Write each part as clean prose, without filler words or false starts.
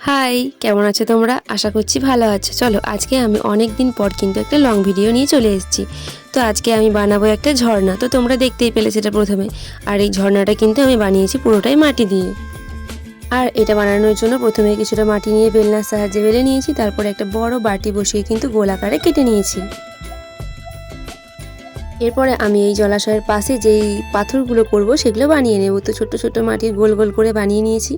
High, কেমন আছো তোমরা? আশা করছি ভালো আছো। চলো আজকে আমি অনেক দিন পর কিন্তু একটা লং ভিডিও নিয়ে চলে এসেছি। তো আজকে আমি বানাবো একটা ঝর্ণা। তো তোমরা দেখতেই পেলে সেটা প্রথমে। আর এই ঝর্ণাটা কিন্তু আমি বানিয়েছি পুরোটাই মাটি দিয়ে। আর এটা বানানোর জন্য প্রথমে কিছুটা মাটি নিয়ে বেলনার সাহায্যে বেলে নিয়েছি, তারপর একটা বড় বাটি বসিয়ে কিন্তু গোল আকারে কেটে নিয়েছি। এরপরে আমি এই জলাশয়ের পাশে যেই পাথরগুলো করব সেগুলো বানিয়ে নেব। তো ছোট্ট ছোট্ট মাটির গোল গোল করে বানিয়ে নিয়েছি।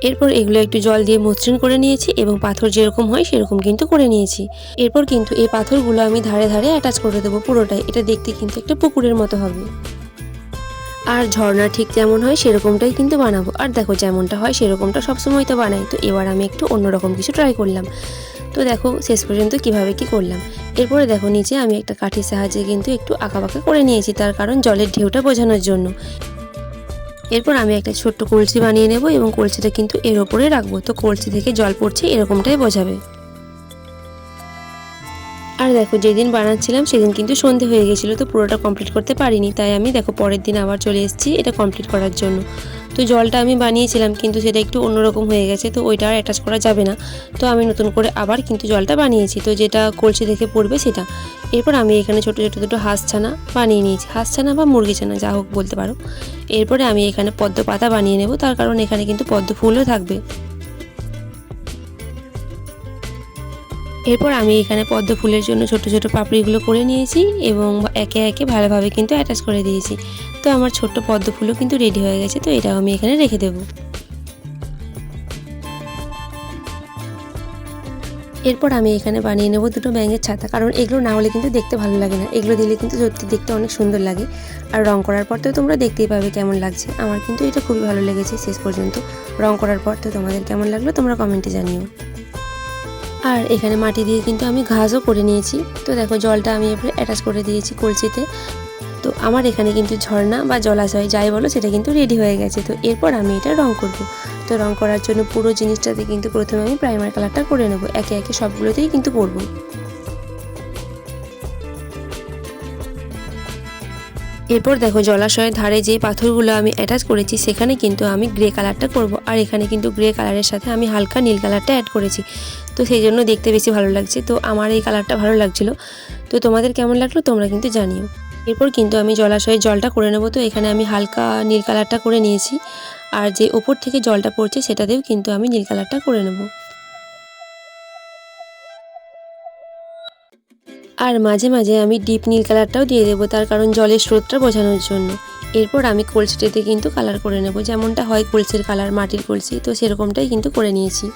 এরপর এগুলো একটু জল দিয়ে মসৃণ করে নিয়েছি এবং পাথর যেরকম হয় সেরকম কিন্তু করে নিয়েছি। এরপর কিন্তু এই পাথরগুলো আমি ধারে ধারে অ্যাটাচ করে দেবো পুরোটাই। এটা দেখতে কিন্তু একটা পুকুরের মতো হবে। আর ঝর্ণা ঠিক যেমন হয় সেরকমটাই কিন্তু বানাবো। আর দেখো যেমনটা হয় সেরকমটা সবসময় তো বানাই। তো এবার আমি একটু অন্যরকম কিছু ট্রাই করলাম। তো দেখো শেষ পর্যন্ত কিভাবে কি করলাম। এরপরে দেখো নিচে আমি একটা কাঠির সাহায্যে কিন্তু একটু আঁকাবাঁকা করে নিয়েছি, তার কারণ জলের ঢেউটা বোঝানোর জন্য। এরপর আমি একটা ছোট্ট কলসি বানিয়ে নেব এবং কলসিটা কিন্তু এর ওপরে রাখবো। তো কলসি থেকে জল পড়ছে এরকমটাই বোঝাবে। আর দেখো যেদিন বানাচ্ছিলাম সেদিন কিন্তু সন্ধে হয়ে গেছিলো, তো পুরোটা কমপ্লিট করতে পারিনি। তাই আমি দেখো পরের দিন আবার চলে এসেছি এটা কমপ্লিট করার জন্য। তো জলটা আমি বানিয়েছিলাম কিন্তু সেটা একটু অন্যরকম হয়ে গেছে, তো ওইটা আর অ্যাটাচ করা যাবে না। তো আমি নতুন করে আবার কিন্তু জলটা বানিয়েছি, তো যেটা কলসি থেকে পড়বে সেটা। এরপর আমি এখানে ছোটো ছোটো দুটো হাঁস ছানা বানিয়ে নিয়েছি, হাঁস ছানা বা মুরগি ছানা যা হোক বলতে পারো। এরপরে আমি এখানে পদ্ম পাতা বানিয়ে নেব, তার কারণ এখানে কিন্তু পদ্ম ফুলও থাকবে। এরপর আমি এখানে পদ্ম ফুলের জন্য ছোট ছোট পাপড়িগুলো করে নিয়েছি এবং একে একে ভালোভাবে কিন্তু অ্যাটাচ করে দিয়েছি। তো আমার ছোট্ট পদ্ম ফুলও কিন্তু রেডি হয়ে গেছে, তো এটাও আমি এখানে রেখে দেবো। এরপর আমি এখানে বানিয়ে নেব দুটো ব্যাঙের ছাতা, কারণ এগুলো না হলে কিন্তু দেখতে ভালো লাগে না। এগুলো দিলে কিন্তু সত্যি দেখতে অনেক সুন্দর লাগে। আর রং করার পর তো তোমরা দেখতেই পাবে কেমন লাগছে। আমার কিন্তু এটা খুবই ভালো লেগেছে শেষ পর্যন্ত রং করার পর। তো তোমাদের কেমন লাগলো তোমরা কমেন্টে জানিও। আর এখানে মাটি দিয়ে কিন্তু আমি ঘাসও করে নিয়েছি। তো দেখো জলটা আমি এবারে অ্যাটাচ করে দিয়েছি কলসিতে। তো আমার এখানে কিন্তু ঝর্ণা বা জলাশয় যাই বলো সেটা কিন্তু রেডি হয়ে গেছে। তো এরপর আমি এটা রং করব। তো রং করার জন্য পুরো জিনিসটাতে কিন্তু প্রথমে আমি প্রাইমার কালারটা করে নেব, একে একে সবগুলোতেই কিন্তু করব। এরপর দেখো জলাশয়ের ধারে যে পাথরগুলো আমি অ্যাটাচ করেছি সেখানে কিন্তু আমি গ্রে কালারটা করব। আর এখানে কিন্তু গ্রে কালারের সাথে আমি হালকা নীল কালারটা অ্যাড করেছি, তো সেই জন্য দেখতে বেশি ভালো লাগছে। তো আমার এই কালারটা ভালো লাগছিল। তো তোমাদের কেমন লাগলো তোমরা কিন্তু জানিও। এরপর কিন্তু আমি জলাশয়ের জলটা করে নেব। তো এখানে আমি হালকা নীল কালারটা করে নিয়েছি, আর যে ওপর থেকে জলটা পড়ছে সেটাতেও কিন্তু আমি নীল কালারটা করে নেব। আর মাঝে মাঝে আমি ডিপ নীল কালারটাও দিয়ে দেবো, তার কারণ জলের স্রোতটা বোঝানোর জন্য। এরপর আমি কলসিটাতে কিন্তু কালার করে নেব, যেমনটা হয় কলসির কালার মাটির কলসি, তো সেরকমটাই কিন্তু করে নিয়েছি।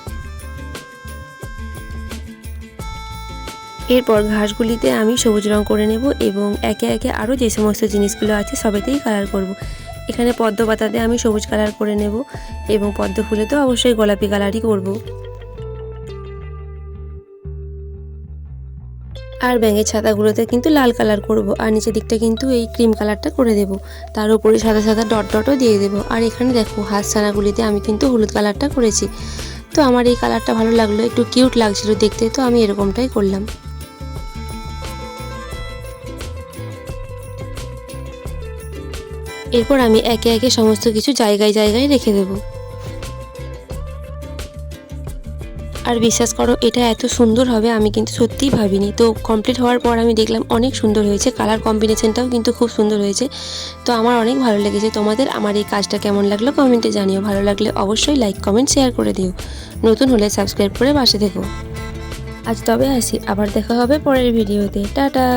এরপর ঘাসগুলিতে আমি সবুজ রং করে নেব এবং একে একে আরও যে সমস্ত জিনিসগুলো আছে সবেতেই কালার করব। এখানে পদ্ম পাতাতে আমি সবুজ কালার করে নেব এবং পদ্ম ফুলে তো অবশ্যই গোলাপি কালারই করব। আর ব্যাঙের ছাতাগুলোতে কিন্তু লাল কালার করব, আর নিচের দিকটা কিন্তু এই ক্রিম কালারটা করে দেব। তার উপরে সাদা সাদা ডট ডটও দিয়ে দেবো। আর এখানে দেখো হাঁস ছানাগুলিতে আমি কিন্তু হলুদ কালারটা করেছি। তো আমার এই কালারটা ভালো লাগলো, একটু কিউট লাগছিল দেখতে, তো আমি এরকমটাই করলাম। এরপর আমি একে একে সমস্ত কিছু জায়গায় জায়গায় রেখে দেবো। আর বিশ্বাস করো এটা এত সুন্দর হবে আমি কিন্তু সত্যিই ভাবিনি। তো কমপ্লিট হওয়ার পর আমি দেখলাম অনেক সুন্দর হয়েছে, কালার কম্বিনেশনটাও কিন্তু খুব সুন্দর হয়েছে। তো আমার অনেক ভালো লেগেছে। তোমাদের আমার এই কাজটা কেমন লাগলো কমেন্টে জানিও। ভালো লাগলে অবশ্যই লাইক কমেন্ট শেয়ার করে দিও। নতুন হলে সাবস্ক্রাইব করে পাশে থেকো। আজ তবে আসি, আবার দেখা হবে পরের ভিডিওতে। টাটা।